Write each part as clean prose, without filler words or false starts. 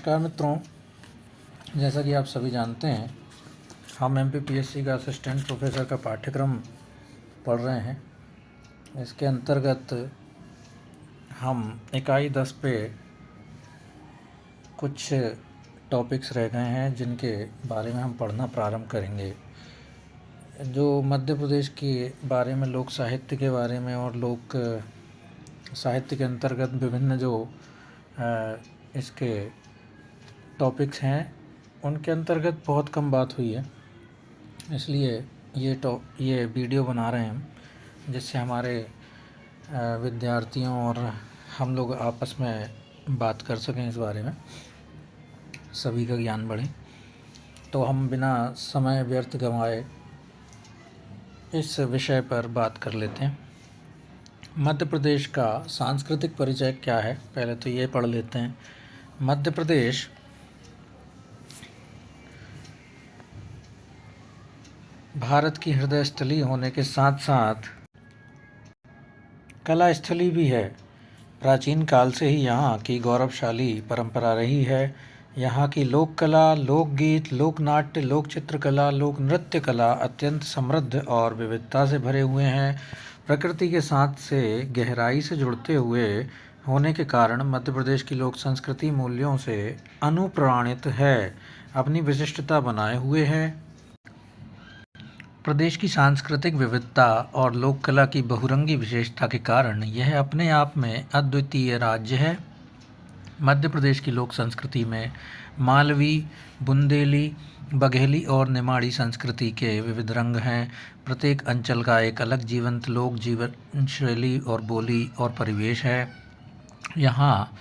नमस्कार मित्रों, जैसा कि आप सभी जानते हैं, हम एमपीपीएससी का असिस्टेंट प्रोफेसर का पाठ्यक्रम पढ़ रहे हैं। इसके अंतर्गत हम इकाई 10 पे कुछ टॉपिक्स रह गए हैं जिनके बारे में हम पढ़ना प्रारंभ करेंगे। जो मध्य प्रदेश के बारे में, लोक साहित्य के बारे में और लोक साहित्य के अंतर्गत विभिन्न जो इसके टॉपिक्स हैं, उनके अंतर्गत बहुत कम बात हुई है। इसलिए ये वीडियो बना रहे हैं हम, जिससे हमारे विद्यार्थियों और हम लोग आपस में बात कर सकें इस बारे में, सभी का ज्ञान बढ़े। तो हम बिना समय व्यर्थ गंवाए इस विषय पर बात कर लेते हैं। मध्य प्रदेश का सांस्कृतिक परिचय क्या है, पहले तो ये पढ़ लेते हैं। मध्य प्रदेश भारत की हृदय स्थली होने के साथ साथ कला स्थली भी है। प्राचीन काल से ही यहाँ की गौरवशाली परंपरा रही है। यहाँ की लोक कला, लोकगीत, लोकनाट्य, लोक चित्रकला, लोक नृत्य कला अत्यंत समृद्ध और विविधता से भरे हुए हैं। प्रकृति के साथ से गहराई से जुड़ते हुए होने के कारण मध्य प्रदेश की लोक संस्कृति मूल्यों से अनुप्राणित है, अपनी विशिष्टता बनाए हुए है। प्रदेश की सांस्कृतिक विविधता और लोक कला की बहुरंगी विशेषता के कारण यह अपने आप में अद्वितीय राज्य है। मध्य प्रदेश की लोक संस्कृति में मालवी, बुंदेली, बघेली और निमाड़ी संस्कृति के विविध रंग हैं। प्रत्येक अंचल का एक अलग जीवंत लोक जीवन शैली और बोली और परिवेश है। यहाँ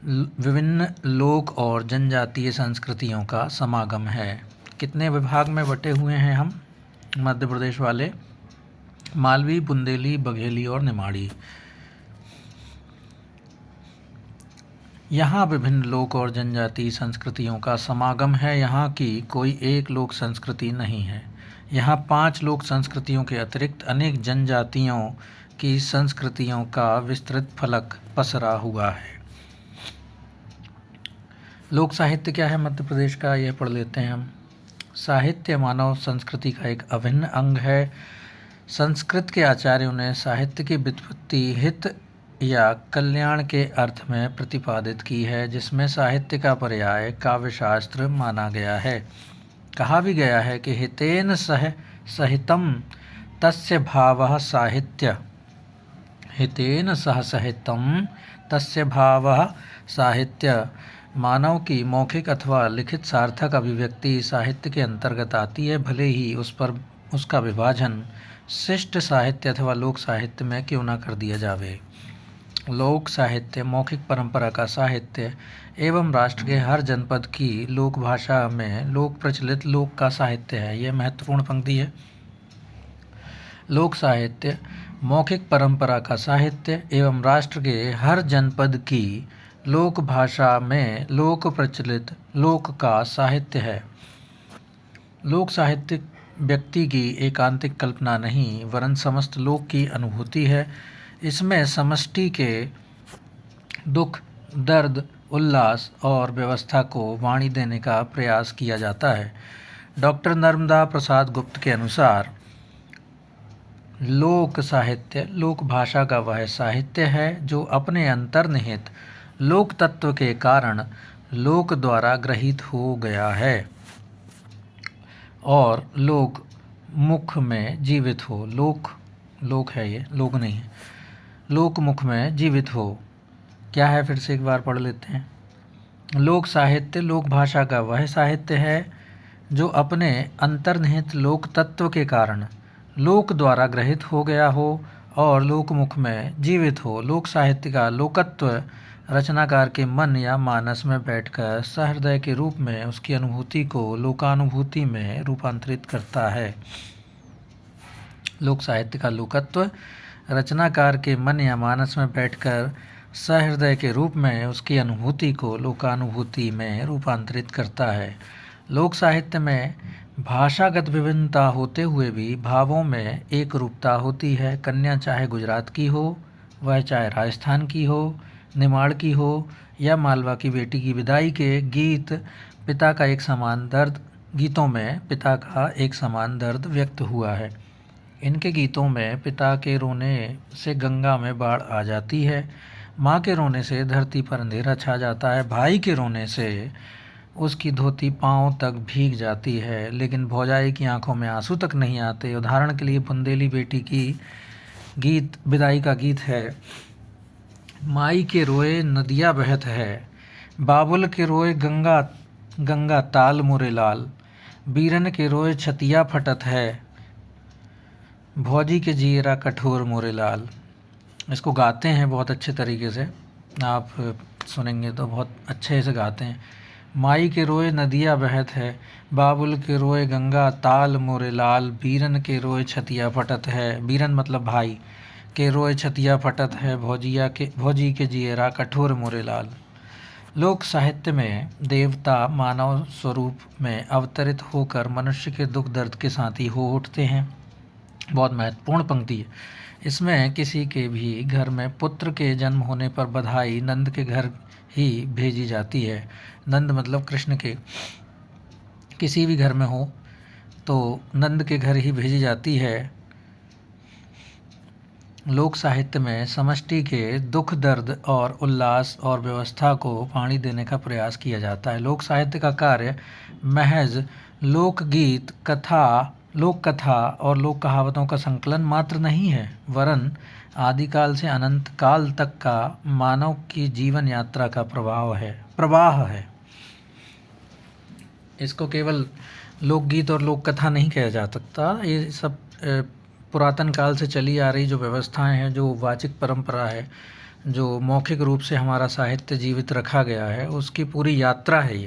विभिन्न लोक और जनजातीय संस्कृतियों का समागम है। कितने विभाग में बटे हुए हैं हम मध्य प्रदेश वाले? मालवी, बुंदेली, बघेली और निमाड़ी। यहाँ विभिन्न लोक और जनजातीय संस्कृतियों का समागम है। यहाँ की कोई एक लोक संस्कृति नहीं है। यहाँ 5 लोक संस्कृतियों के अतिरिक्त अनेक जनजातियों की संस्कृतियों का विस्तृत फलक पसरा हुआ है। लोक साहित्य क्या है मध्य प्रदेश का, यह पढ़ लेते हैं हम। साहित्य मानव संस्कृति का एक अभिन्न अंग है। संस्कृत के आचार्यों ने साहित्य की व्युत्पत्ति हित या कल्याण के अर्थ में प्रतिपादित की है, जिसमें साहित्य का पर्याय काव्यशास्त्र माना गया है। कहा भी गया है कि हितेन सह सहितम तस्य भावः साहित्य। हितेन सह सहितम तस्य भावः साहित्य। मानव की मौखिक अथवा लिखित सार्थक अभिव्यक्ति साहित्य के अंतर्गत आती है, भले ही उस पर उसका विभाजन शिष्ट साहित्य अथवा लोक साहित्य में क्यों न कर दिया जावे। लोक साहित्य मौखिक परंपरा का साहित्य एवं राष्ट्र के हर जनपद की लोक भाषा में लोक प्रचलित लोक का साहित्य है। यह महत्वपूर्ण पंक्ति है। लोक साहित्य मौखिक परंपरा का साहित्य एवं राष्ट्र के हर जनपद की लोक भाषा में लोक प्रचलित लोक का साहित्य है। लोक साहित्य व्यक्ति की एकांतिक कल्पना नहीं, वरन समस्त लोक की अनुभूति है। इसमें समष्टि के दुख, दर्द, उल्लास और व्यवस्था को वाणी देने का प्रयास किया जाता है। डॉक्टर नर्मदा प्रसाद गुप्त के अनुसार लोक साहित्य लोक भाषा का वह साहित्य है जो अपने अंतर्निहित लोक तत्व के कारण लोक द्वारा ग्रहित हो गया है और लोक मुख में जीवित हो। लोक है, ये लोक नहीं है। लोक मुख में जीवित हो क्या है, फिर से एक बार पढ़ लेते हैं। लोक साहित्य लोक भाषा का वह साहित्य है जो अपने अंतर्निहित लोक तत्व के कारण लोक द्वारा ग्रहित हो गया हो और लोकमुख में जीवित हो। लोक साहित्य का लोकत्व रचनाकार के मन या मानस में बैठकर सहृदय के रूप में उसकी अनुभूति को लोकानुभूति में रूपांतरित करता है। लोक साहित्य का लोकत्व रचनाकार के मन या मानस में बैठकर सहृदय के रूप में उसकी अनुभूति को लोकानुभूति में रूपांतरित करता है। लोक साहित्य में भाषागत विभिन्नता होते हुए भी भावों में एक रूपता होती है। कन्या चाहे गुजरात की हो, वह चाहे राजस्थान की हो, निमाड़ की हो या मालवा की बेटी की विदाई के गीत पिता का एक समान दर्द गीतों में पिता का एक समान दर्द व्यक्त हुआ है। इनके गीतों में पिता के रोने से गंगा में बाढ़ आ जाती है, माँ के रोने से धरती पर अंधेरा छा जाता है, भाई के रोने से उसकी धोती पाँव तक भीग जाती है, लेकिन भौजाई की आंखों में आंसू तक नहीं आते। उदाहरण के लिए बुंदेली बेटी की गीत विदाई का गीत है, माई के रोए नदिया बहत है, बाबुल के रोए गंगा गंगा ताल मोरे लाल, बीरन के रोए छतिया फटत है, भौजी के जीरा कठोर मोरे लाल। इसको गाते हैं बहुत अच्छे तरीके से, आप सुनेंगे तो बहुत अच्छे से गाते हैं। माई के रोए नदिया बहत है, बाबुल के रोए गंगा ताल मोरे लाल, बीरन के रोए छतिया फटत है, बीरन मतलब भाई के रोए छतिया फटत है, भौजी के जियरा कठोर मोरे लाल। लोक साहित्य में देवता मानव स्वरूप में अवतरित होकर मनुष्य के दुख दर्द के साथी हो उठते हैं। बहुत महत्वपूर्ण पंक्ति है। इसमें किसी के भी घर में पुत्र के जन्म होने पर बधाई नंद के घर ही भेजी जाती है। नंद मतलब कृष्ण के किसी भी घर में हो तो नंद के घर ही भेजी जाती है। लोक साहित्य में समष्टि के दुख दर्द और उल्लास और व्यवस्था को पानी देने का प्रयास किया जाता है। लोक साहित्य का कार्य महज लोकगीत लोक कथा और लोक कहावतों का संकलन मात्र नहीं है, वरन आदिकाल से अनंत काल तक का मानव की जीवन यात्रा का प्रवाह है। इसको केवल लोकगीत और लोक कथा नहीं कहा जा सकता। ये सब पुरातन काल से चली आ रही जो व्यवस्थाएं हैं, जो वाचिक परंपरा है, जो मौखिक रूप से हमारा साहित्य जीवित रखा गया है, उसकी पूरी यात्रा है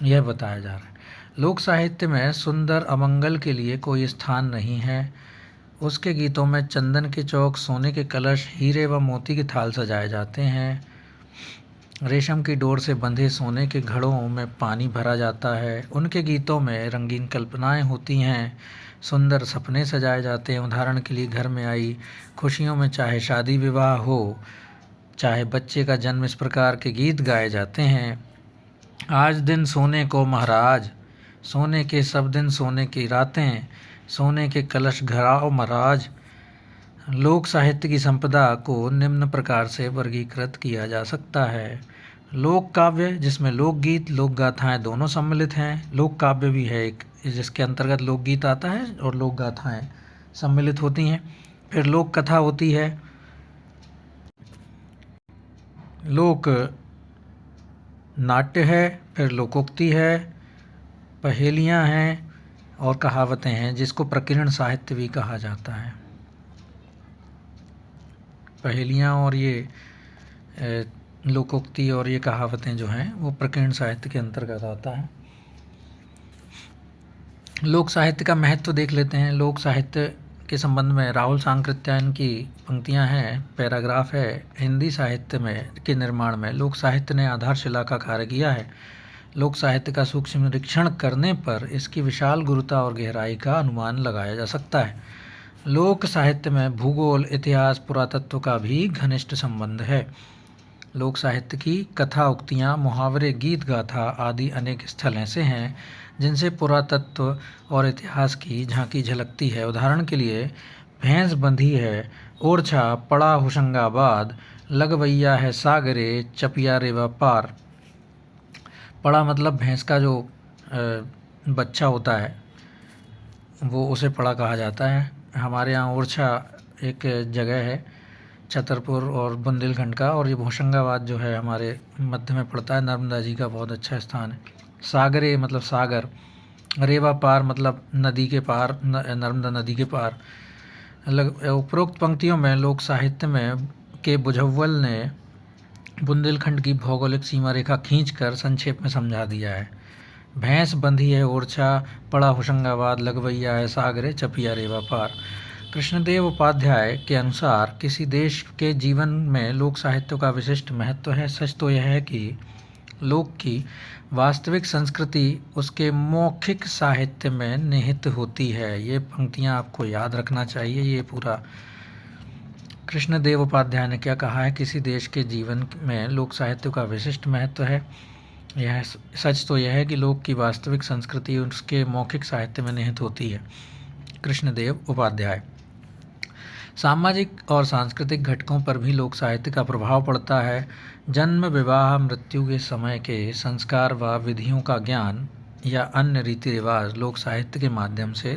यह बताया जा रहा है। लोक साहित्य में सुंदर अमंगल के लिए कोई स्थान नहीं है। उसके गीतों में चंदन के चौक, सोने के कलश, हीरे व मोती के थाल सजाए जाते हैं। रेशम की डोर से बंधे सोने के घड़ों में पानी भरा जाता है। उनके गीतों में रंगीन कल्पनाएं होती हैं, सुंदर सपने सजाए जाते हैं। उदाहरण के लिए घर में आई खुशियों में चाहे शादी विवाह हो, चाहे बच्चे का जन्म, इस प्रकार के गीत गाए जाते हैं। आज दिन सोने को महाराज, सोने के सब दिन सोने की रातें, सोने के कलश घराओ महाराज। लोक साहित्य की संपदा को निम्न प्रकार से वर्गीकृत किया जा सकता है। लोक काव्य, जिसमें लोकगीत लोक गाथाएँ दोनों सम्मिलित हैं। लोक काव्य भी है एक, जिसके अंतर्गत लोकगीत आता है और लोक गाथाएँ सम्मिलित होती हैं। फिर लोक कथा होती है, लोक नाट्य है, फिर लोकोक्ति है, पहेलियाँ हैं और कहावतें हैं, जिसको प्रकीर्ण साहित्य भी कहा जाता है। पहेलियाँ और ये लोकोक्ति और ये कहावतें जो हैं वो प्रकीर्ण साहित्य के अंतर्गत आता है। लोक साहित्य का महत्व देख लेते हैं। लोक साहित्य के संबंध में राहुल सांकृत्यायन की पंक्तियां हैं, पैराग्राफ है। हिंदी साहित्य में के निर्माण में लोक साहित्य ने आधारशिला का कार्य किया है। लोक साहित्य का सूक्ष्म निरीक्षण करने पर इसकी विशाल गुरुता और गहराई का अनुमान लगाया जा सकता है। लोक साहित्य में भूगोल, इतिहास, पुरातत्व का भी घनिष्ठ संबंध है। लोक साहित्य की कथा, उक्तियाँ, मुहावरे, गीत गाथा आदि अनेक स्थल ऐसे हैं जिनसे पुरातत्व और इतिहास की झांकी झलकती है। उदाहरण के लिए भैंस बंधी है ओरछा पड़ा होशंगाबाद, लगवैया है सागरे चपिया रेवा पार। पड़ा मतलब भैंस का जो बच्चा होता है वो उसे पड़ा कहा जाता है। हमारे यहाँ ओरछा एक जगह है छतरपुर और बुंदेलखंड का, और ये होशंगाबाद जो है हमारे मध्य में पड़ता है, नर्मदा जी का बहुत अच्छा स्थान है। सागरे मतलब सागर, रेवा पार मतलब नदी के पार, नर्मदा नदी के पार। उपरोक्त पंक्तियों में लोक साहित्य में के बुझव्वल ने बुंदेलखंड की भौगोलिक सीमा रेखा खींचकर संक्षेप में समझा दिया है। भैंस बंधी है ओरछा, पड़ा होशंगाबाद, लगवैया है सागरे चपिया रेवा पार। कृष्णदेव उपाध्याय के अनुसार किसी देश के जीवन में लोक साहित्य का विशिष्ट महत्व है। सच तो यह है कि लोक की वास्तविक संस्कृति उसके मौखिक साहित्य में निहित होती है। ये पंक्तियाँ आपको याद रखना चाहिए। ये पूरा कृष्णदेव उपाध्याय ने क्या कहा है? किसी देश के जीवन में लोक साहित्य का विशिष्ट महत्व है। यह सच तो यह है कि लोक की वास्तविक संस्कृति उसके मौखिक साहित्य में निहित होती है। कृष्णदेव उपाध्याय। सामाजिक और सांस्कृतिक घटकों पर भी लोक साहित्य का प्रभाव पड़ता है। जन्म, विवाह, मृत्यु के समय के संस्कार व विधियों का ज्ञान या अन्य रीति रिवाज लोक साहित्य के माध्यम से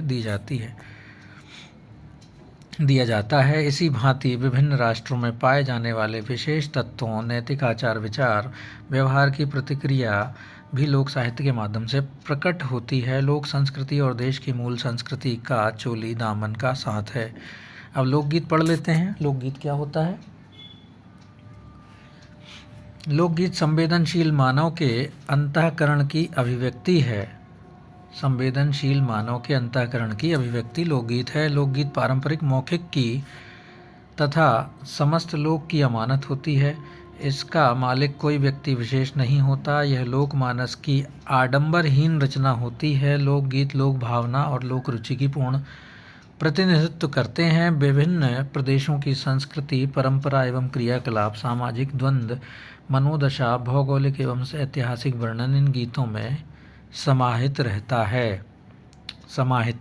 दिया जाता है। इसी भांति विभिन्न राष्ट्रों में पाए जाने वाले विशेष तत्वों, नैतिक आचार विचार, व्यवहार की प्रतिक्रिया भी लोक साहित्य के माध्यम से प्रकट होती है। लोक संस्कृति और देश की मूल संस्कृति का चोली दामन का साथ है। अब लोकगीत पढ़ लेते हैं। लोकगीत क्या होता है? लोकगीत संवेदनशील मानव के अंतःकरण की अभिव्यक्ति है। संवेदनशील मानव के अंतःकरण की अभिव्यक्ति लोकगीत है। लोकगीत पारंपरिक मौखिक की तथा समस्त लोक की अमानत होती है। इसका मालिक कोई व्यक्ति विशेष नहीं होता। यह लोकमानस की आडंबरहीन रचना होती है। लोकगीत लोक भावना और लोक रुचि की पूर्ण प्रतिनिधित्व करते हैं। विभिन्न प्रदेशों की संस्कृति, परंपरा एवं क्रियाकलाप, सामाजिक द्वंद्व, मनोदशा, भौगोलिक एवं ऐतिहासिक वर्णन इन गीतों में समाहित रहता है। समाहित।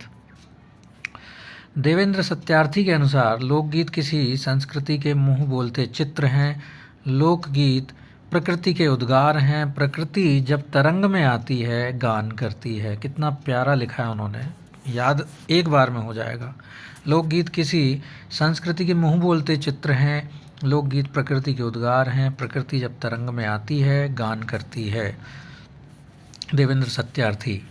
देवेंद्र सत्यार्थी के अनुसार लोकगीत किसी संस्कृति के मुँह बोलते चित्र हैं। लोकगीत प्रकृति के उद्गार हैं। प्रकृति जब तरंग में आती है, गान करती है। कितना प्यारा लिखा है उन्होंने, याद एक बार में हो जाएगा। लोकगीत किसी संस्कृति के मुँह बोलते चित्र हैं। लोकगीत प्रकृति के उद्गार हैं। प्रकृति जब तरंग में आती है, गान करती है। देवेंद्र सत्यार्थी।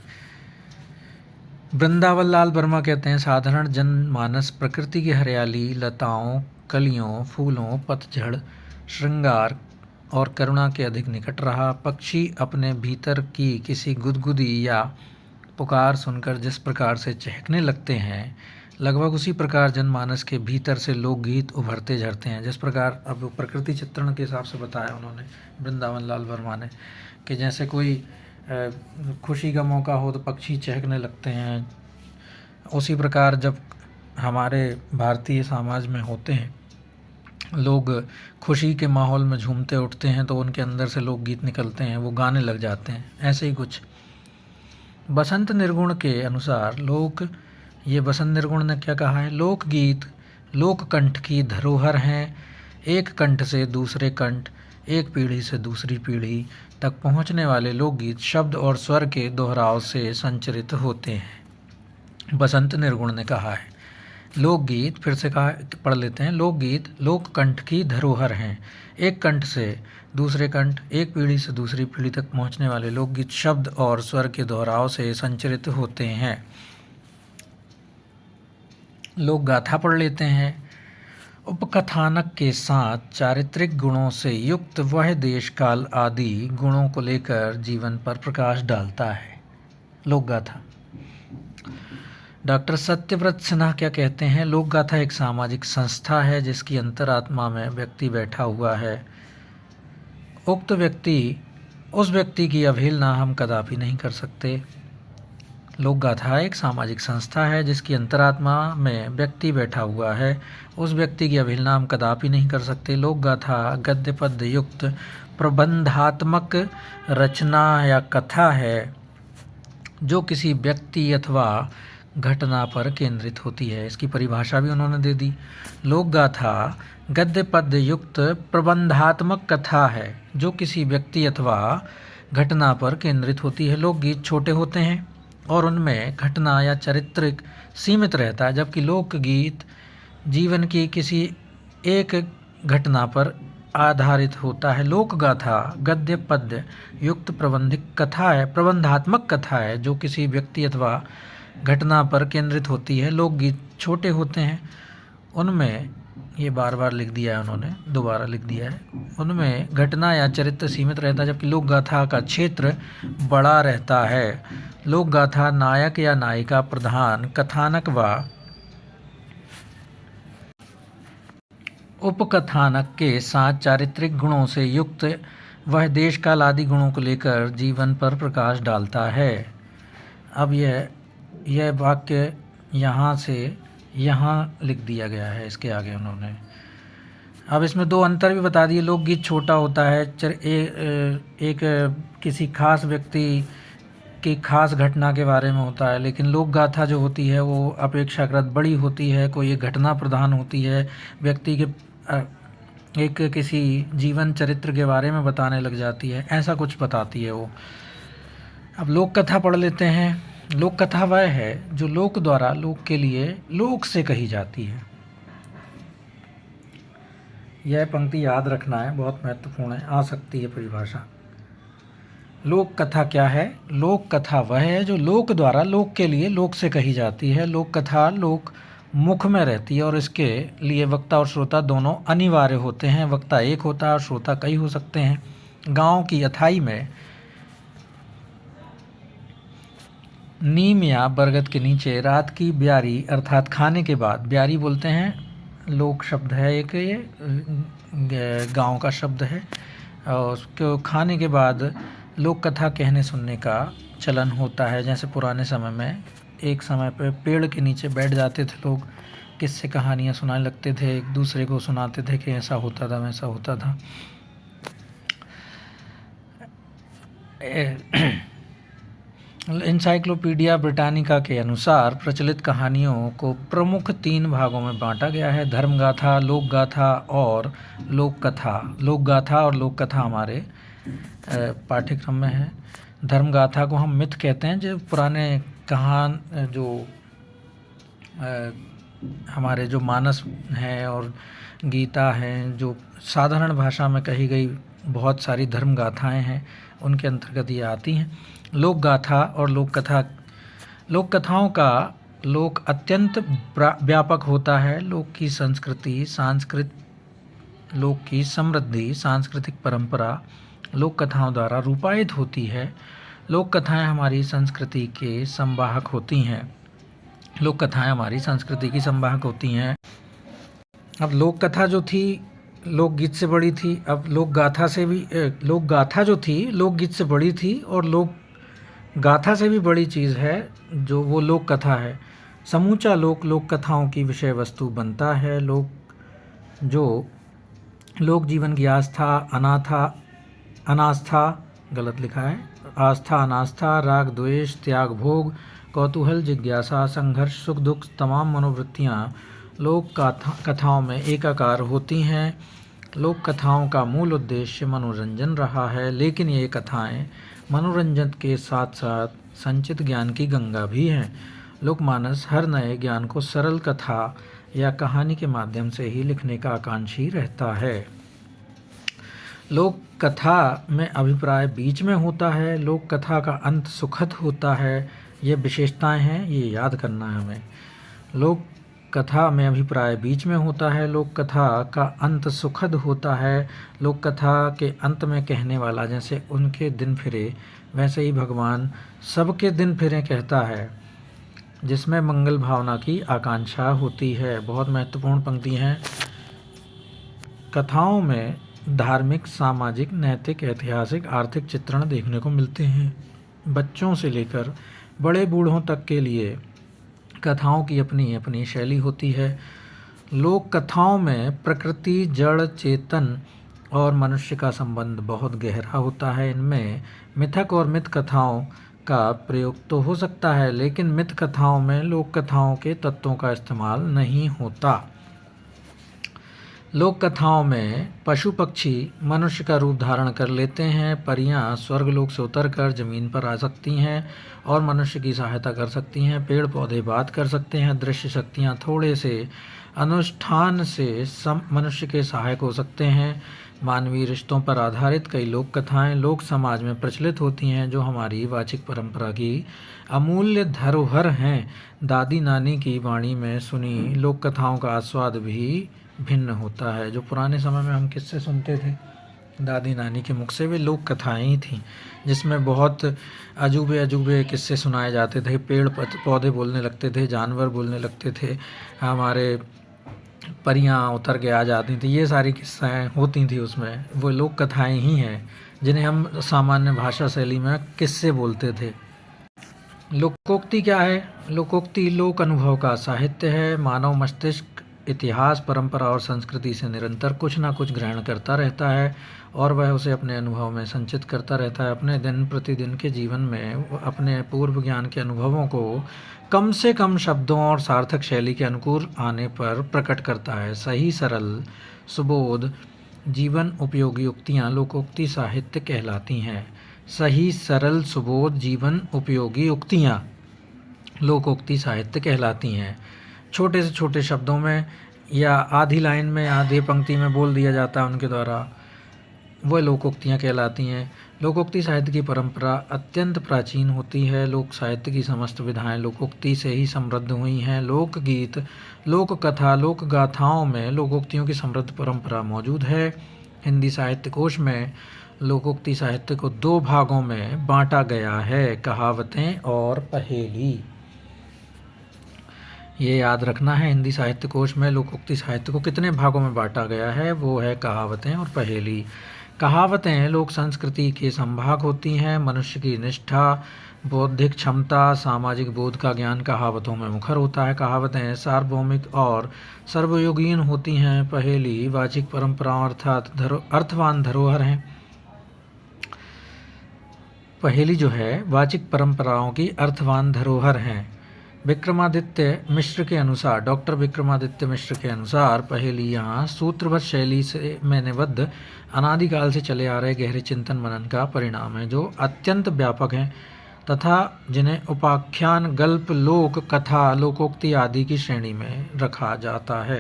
वृंदावन लाल वर्मा कहते हैं, साधारण जनमानस प्रकृति की हरियाली, लताओं, कलियों, फूलों, पतझड़, श्रृंगार और करुणा के अधिक निकट रहा। पक्षी अपने भीतर की किसी गुदगुदी या पुकार सुनकर जिस प्रकार से चहकने लगते हैं, लगभग उसी प्रकार जनमानस के भीतर से लोकगीत उभरते झरते हैं। जिस प्रकार अब प्रकृति चित्रण के हिसाब से बताया उन्होंने, वृंदावन लाल वर्मा ने, कि जैसे कोई खुशी का मौका हो तो पक्षी चहकने लगते हैं, उसी प्रकार जब हमारे भारतीय समाज में होते हैं लोग, खुशी के माहौल में झूमते उठते हैं तो उनके अंदर से लोकगीत निकलते हैं, वो गाने लग जाते हैं। ऐसे ही कुछ बसंत निर्गुण के अनुसार ये बसंत निर्गुण ने क्या कहा है? लोकगीत लोककंठ की धरोहर हैं। एक कंठ से दूसरे कंठ, एक पीढ़ी से दूसरी पीढ़ी तक पहुंचने वाले लोकगीत शब्द और स्वर के दोहराव से संचरित होते हैं। बसंत निर्गुण ने कहा है लोकगीत, फिर से कहा, पढ़ लेते हैं। लोकगीत लोककंठ की धरोहर हैं। एक कंठ से दूसरे कंठ, एक पीढ़ी से दूसरी पीढ़ी तक पहुंचने वाले लोकगीत शब्द और स्वर के दोहराव से संचरित होते हैं। लोक गाथा पढ़ लेते हैं। उपकथानक के साथ चारित्रिक गुणों से युक्त वह देश काल आदि गुणों को लेकर जीवन पर प्रकाश डालता है। लोक गाथा। डॉक्टर सत्यव्रत सिन्हा क्या कहते हैं? लोक गाथा एक सामाजिक संस्था है जिसकी अंतरात्मा में व्यक्ति बैठा हुआ है। उक्त व्यक्ति, उस व्यक्ति की अवहेलना हम कदापि नहीं कर सकते। लोक गाथा एक सामाजिक संस्था है जिसकी अंतरात्मा में व्यक्ति बैठा हुआ है, उस व्यक्ति की अवहेलना हम कदापि नहीं कर सकते। लोक गाथा गद्य पद्य युक्त प्रबंधात्मक रचना या कथा है जो किसी व्यक्ति अथवा घटना पर केंद्रित होती है। इसकी परिभाषा भी उन्होंने दे दी। लोक गाथा गद्य पद्य युक्त प्रबंधात्मक कथा है जो किसी व्यक्ति अथवा घटना पर केंद्रित होती है। लोकगीत छोटे होते हैं और उनमें घटना या चरित्र सीमित रहता है, जबकि लोकगीत जीवन की किसी एक घटना पर आधारित होता है। लोक गाथा गद्य पद्य युक्त प्रबंधात्मक कथा है जो किसी व्यक्ति अथवा घटना पर केंद्रित होती है। लोकगीत छोटे होते हैं, उनमें, ये बार बार लिख दिया है उन्होंने, दोबारा लिख दिया है, उनमें घटना या चरित्र सीमित रहता है, जबकि लोक गाथा का क्षेत्र बड़ा रहता है। लोक गाथा नायक या नायिका प्रधान कथानक व उपकथानक के साथ चारित्रिक गुणों से युक्त वह देश काल आदि गुणों को लेकर जीवन पर प्रकाश डालता है। अब यह वाक्य यहाँ से यहाँ लिख दिया गया है, इसके आगे उन्होंने अब इसमें दो अंतर भी बता दिए। लोकगीत छोटा होता है, एक किसी खास व्यक्ति की खास घटना के बारे में होता है, लेकिन लोक गाथा जो होती है वो अपेक्षाकृत बड़ी होती है, कोई एक घटना प्रधान होती है, व्यक्ति के एक किसी जीवन चरित्र के बारे में बताने लग जाती है, ऐसा कुछ बताती है वो। अब लोक कथा पढ़ लेते हैं। लोक कथा वह है जो लोक द्वारा लोक के लिए लोक से कही जाती है। यह पंक्ति याद रखना है, बहुत महत्वपूर्ण है, आ सकती है परिभाषा। लोक कथा क्या है? लोक कथा वह है जो लोक द्वारा लोक के लिए लोक से कही जाती है। लोक कथा लोक मुख में रहती है और इसके लिए वक्ता और श्रोता दोनों अनिवार्य होते हैं। वक्ता एक होता है और श्रोता कई हो सकते हैं। गांव की अथाई में नीम या बरगद के नीचे रात की ब्यारी अर्थात खाने के बाद, ब्यारी बोलते हैं, लोक शब्द है एक, ये गांव का शब्द है, और उसको खाने के बाद लोक कथा कहने सुनने का चलन होता है। जैसे पुराने समय में एक समय पे पेड़ के नीचे बैठ जाते थे लोग, किस्से कहानियाँ सुनाने लगते थे, एक दूसरे को सुनाते थे कि ऐसा होता था वैसा होता था। इंसाइक्लोपीडिया ब्रिटानिका के अनुसार प्रचलित कहानियों को प्रमुख 3 भागों में बांटा गया है: धर्मगाथा, लोकगाथा और लोककथा। लोकगाथा और लोककथा हमारे पाठ्यक्रम में है। धर्मगाथा को हम मिथ कहते हैं, जो पुराने कहान जो हमारे जो मानस हैं और गीता हैं, जो साधारण भाषा में कही गई बहुत सारी धर्मगाथाएं हैं, उनके अंतर्गत ये आती हैं। लोक गाथा और लोक कथा। लोक कथाओं का लोक अत्यंत व्यापक होता है। लोक की संस्कृति, लोक की समृद्धि, सांस्कृतिक परंपरा लोक कथाओं द्वारा रूपायित होती है। लोक कथाएं हमारी संस्कृति के संवाहक होती हैं। लोक कथाएं हमारी संस्कृति की संवाहक होती हैं। अब लोक कथा जो थी लोकगीत से बड़ी थी। अब लोक गाथा जो थी लोकगीत से बड़ी थी, और लोक गाथा से भी बड़ी चीज़ है जो वो लोक कथा है। समूचा लोक कथाओं की विषय वस्तु बनता है। लोक जीवन की अनास्था गलत लिखा है, आस्था अनास्था, राग द्वेष, त्याग भोग, कौतूहल, जिज्ञासा, संघर्ष, सुख दुख, तमाम मनोवृत्तियाँ लोक कथाओं में एकाकार होती हैं। लोक कथाओं का मूल उद्देश्य मनोरंजन रहा है, लेकिन ये कथाएं मनोरंजन के साथ साथ संचित ज्ञान की गंगा भी हैं। लोकमानस हर नए ज्ञान को सरल कथा या कहानी के माध्यम से ही लिखने का आकांक्षी रहता है। लोक कथा में अभिप्राय बीच में होता है। लोक कथा का अंत सुखद होता है। ये विशेषताएं हैं, ये याद करना है हमें। लोक कथा में अभिप्राय बीच में होता है। लोक कथा का अंत सुखद होता है। लोक कथा के अंत में कहने वाला जैसे उनके दिन फिरे, वैसे ही भगवान सबके दिन फिरे कहता है, जिसमें मंगल भावना की आकांक्षा होती है। बहुत महत्वपूर्ण पंक्ति हैं। कथाओं में धार्मिक, सामाजिक, नैतिक, ऐतिहासिक, आर्थिक चित्रण देखने को मिलते हैं। बच्चों से लेकर बड़े बूढ़ों तक के लिए कथाओं की अपनी अपनी शैली होती है। लोक कथाओं में प्रकृति, जड़, चेतन और मनुष्य का संबंध बहुत गहरा होता है। इनमें मिथक और मिथ कथाओं का प्रयोग तो हो सकता है, लेकिन मिथ कथाओं में लोक कथाओं के तत्वों का इस्तेमाल नहीं होता। लोक कथाओं में पशु पक्षी मनुष्य का रूप धारण कर लेते हैं। परियां स्वर्गलोक से उतरकर जमीन पर आ सकती हैं और मनुष्य की सहायता कर सकती हैं। पेड़ पौधे बात कर सकते हैं। दृश्य शक्तियां थोड़े से अनुष्ठान से मनुष्य के सहायक हो सकते हैं। मानवीय रिश्तों पर आधारित कई लोक कथाएं लोक समाज में प्रचलित होती हैं, जो हमारी वाचिक परंपरा की अमूल्य धरोहर हैं। दादी नानी की वाणी में सुनी लोक कथाओं का आस्वाद भी भिन्न होता है। जो पुराने समय में हम किस्से सुनते थे दादी नानी के मुख से, वे लोक कथाएं ही थीं, जिसमें बहुत अजूबे अजूबे किस्से सुनाए जाते थे। पेड़ पौधे बोलने लगते थे, जानवर बोलने लगते थे, हमारे परियां उतर के आ जाती थी। ये सारी किस्सें होती थी उसमें। वो लोक कथाएं ही हैं जिन्हें हम सामान्य भाषा शैली में किस्से बोलते थे। लोकोक्ति क्या है? लोकोक्ति लोक अनुभव का साहित्य है। मानव मस्तिष्क इतिहास, परंपरा और संस्कृति से निरंतर कुछ ना कुछ ग्रहण करता रहता है और वह उसे अपने अनुभव में संचित करता रहता है। अपने दिन प्रतिदिन के जीवन में वह अपने पूर्व ज्ञान के अनुभवों को कम से कम शब्दों और सार्थक शैली के अनुकूल आने पर प्रकट करता है। सही, सरल, सुबोध जीवन उपयोगी उक्तियाँ लोकोक्ति साहित्य कहलाती हैं। सही, सरल, सुबोध जीवन उपयोगी उक्तियाँ लोकोक्ति साहित्य कहलाती हैं। छोटे से छोटे शब्दों में या आधी लाइन में, आधी पंक्ति में बोल दिया जाता है उनके द्वारा, वह लोकोक्तियाँ कहलाती हैं। लोकोक्ति साहित्य की परंपरा अत्यंत प्राचीन होती है। लोक साहित्य की समस्त विधाएं लोकोक्ति से ही समृद्ध हुई हैं। लोकगीत, लोक कथा, लोक गाथाओं में लोकोक्तियों की समृद्ध परंपरा मौजूद है। हिंदी साहित्य कोश में लोकोक्ति साहित्य को 2 भागों में बांटा गया है, कहावतें और पहेली। ये याद रखना है, हिंदी साहित्य कोश में लोकोक्ति साहित्य को कितने भागों में बांटा गया है, वो है कहावतें और पहेली। कहावतें लोक संस्कृति के संभाग होती हैं। मनुष्य की निष्ठा, बौद्धिक क्षमता, सामाजिक बोध का ज्ञान कहावतों में मुखर होता है। कहावतें सार्वभौमिक और सर्वयोगीन होती हैं। पहेली वाचिक परंपराओं अर्थात अर्थवान धरोहर हैं। पहेली जो है वाचिक परंपराओं की अर्थवान धरोहर हैं। विक्रमादित्य मिश्र के अनुसार, डॉक्टर विक्रमादित्य मिश्र के अनुसार पहेलियाँ सूत्रबद्ध शैली से में निबद्ध अनादिकाल से चले आ रहे गहरे चिंतन मनन का परिणाम है, जो अत्यंत व्यापक हैं तथा जिन्हें उपाख्यान, गल्प, लोक कथा, लोकोक्ति आदि की श्रेणी में रखा जाता है।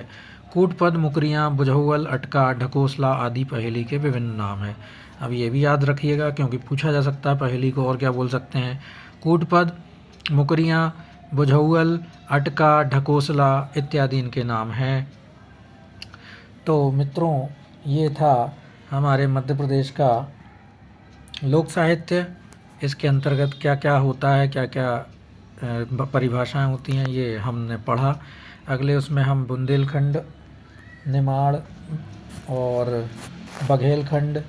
कूटपद, मुकरियाँ, बुझौल, अटका, ढकोसला आदि पहेली के विभिन्न नाम हैं। अब ये भी याद रखिएगा क्योंकि पूछा जा सकता है पहेली को और क्या बोल सकते हैं। कूटपद, मुकरियाँ, बुझौल, अटका, ढकोसला इत्यादि इनके नाम हैं। तो मित्रों, ये था हमारे मध्य प्रदेश का लोक साहित्य। इसके अंतर्गत क्या क्या होता है, क्या क्या परिभाषाएं होती हैं, ये हमने पढ़ा। अगले उसमें हम बुंदेलखंड, निमाड़ और बघेलखंड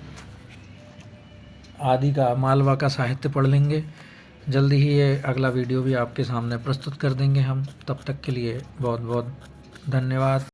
आदि का, मालवा का साहित्य पढ़ लेंगे। जल्दी ही ये अगला वीडियो भी आपके सामने प्रस्तुत कर देंगे हम। तब तक के लिए बहुत बहुत धन्यवाद।